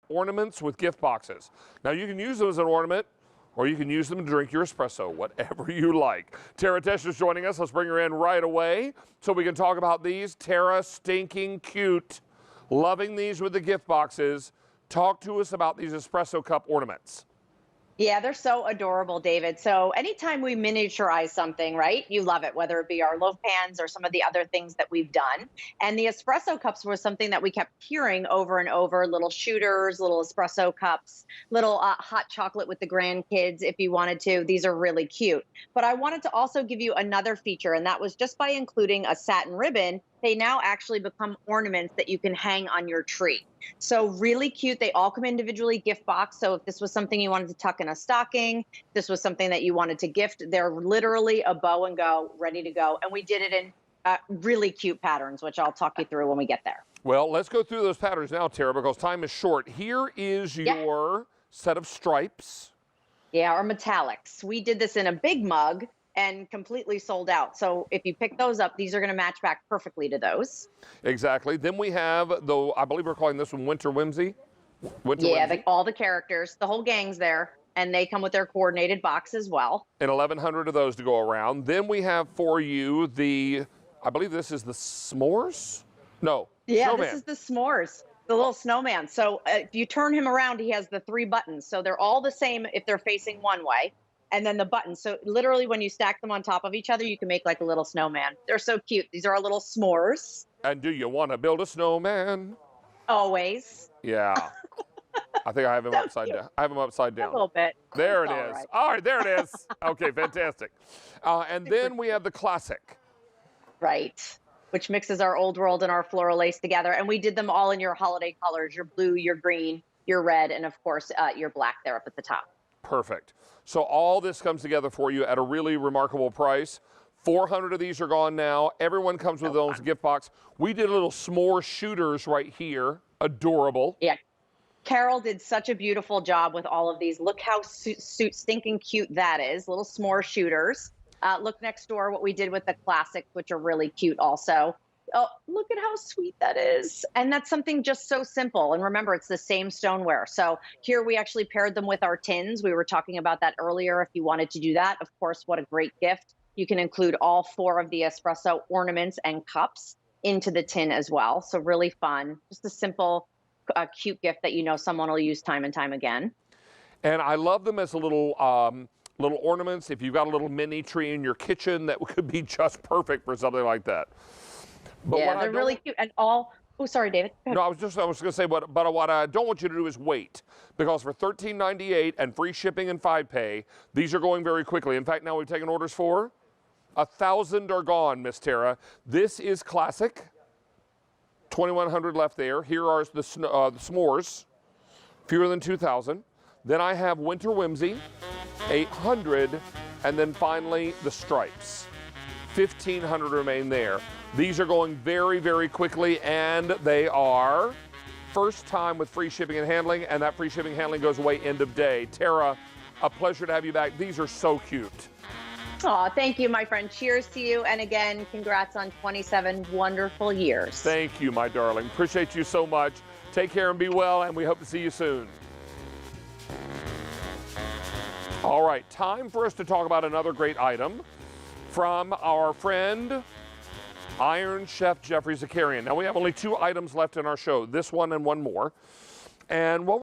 ornaments with gift boxes. Now you can use them as an ornament, or you can use them to drink your espresso, whatever you like. Tara Tesh is joining us. Let's bring her in right away so we can talk about these. Tara, stinking cute. Loving these with the gift boxes. Talk to us about these Espresso Cup ornaments. Yeah, they're so adorable, David. So anytime we miniaturize something, right, you love it, whether it be our loaf pans or some of the other things that we've done. And the espresso cups was something that we kept hearing over and over, little shooters, little espresso cups, little hot chocolate with the grandkids if you wanted to. These are really cute. But I wanted to also give you another feature, and that was just by including a satin ribbon, they now actually become ornaments that you can hang on your tree. So really cute. They all come individually gift boxed. So if this was something you wanted to tuck in a stocking, this was something that you wanted to gift, they're literally a bow and go, ready to go. And we did it in really cute patterns, which I'll talk you through when we get there. Well, let's go through those patterns now, Tara, because time is short. Here is your set of stripes. Yeah, or metallics. We did this in a big mug and completely sold out. So if you pick those up, these are going to match back perfectly to those. Exactly. Then we have, though, I believe we're calling this one Winter Whimsy. All the characters, the whole gang's there, and they come with their coordinated box as well. And 1,100 of those to go around. Then we have for you the, I believe this is the s'mores? No. Yeah, snowman. This is the s'mores, the little snowman. So if you turn him around, he has the 3 buttons. So they're all the same if they're facing one way. And then the buttons. So literally when you stack them on top of each other, you can make like a little snowman. They're so cute. These are our little s'mores. And do you want to build a snowman? Always. Yeah. I think I have him upside down. I have him upside down. A little bit. There It's it is. right. All right, there it is. Okay, fantastic. And then we have the classic. Right. Which mixes our old world and our floral lace together. And we did them all in your holiday colors, your blue, your green, your red, and of course, your black there up at the top. Perfect. So all this comes together for you at a really remarkable price. 400 of these are gone now. Everyone comes with their own gift box. We did little s'more shooters right here. Adorable. Yeah. Carol did such a beautiful job with all of these. Look how stinking cute that is. Little s'more shooters. Look next door what we did with the classics, which are really cute also. Oh, look at how sweet that is. And that's something just so simple. And remember, it's the same stoneware. So here we actually paired them with our tins. We were talking about that earlier. If you wanted to do that, of course, what a great gift. You can include all 4 of the espresso ornaments and cups into the tin as well. So really fun. Just a simple, cute gift that you know someone will use time and time again. And I love them as a little little ornaments. If you've got a little mini tree in your kitchen, that could be just perfect for something like that. But yeah, they're really cute. And all, oh, sorry, David. No, I was going to say, but what I don't want you to do is wait, because for $13.98 and free shipping and 5-pay, these are going very quickly. In fact, now we've taken orders for 1,000 are gone, Miss Tara. This is classic. 2,100 left there. Here are the s'mores, fewer than 2,000. Then I have Winter Whimsy, 800, and then finally the stripes. 1,500 remain there. These are going very, very quickly, and they are first time with free shipping and handling, and that free shipping and handling goes away end of day. Tara, a pleasure to have you back. These are so cute. Oh, thank you, my friend. Cheers to you. And again, congrats on 27 wonderful years. Thank you, my darling. Appreciate you so much. Take care and be well, and we hope to see you soon. All right, time for us to talk about another great item from our friend Iron Chef Jeffrey Zakarian. Now, we have only 2 items left in our show, this one and one more. And what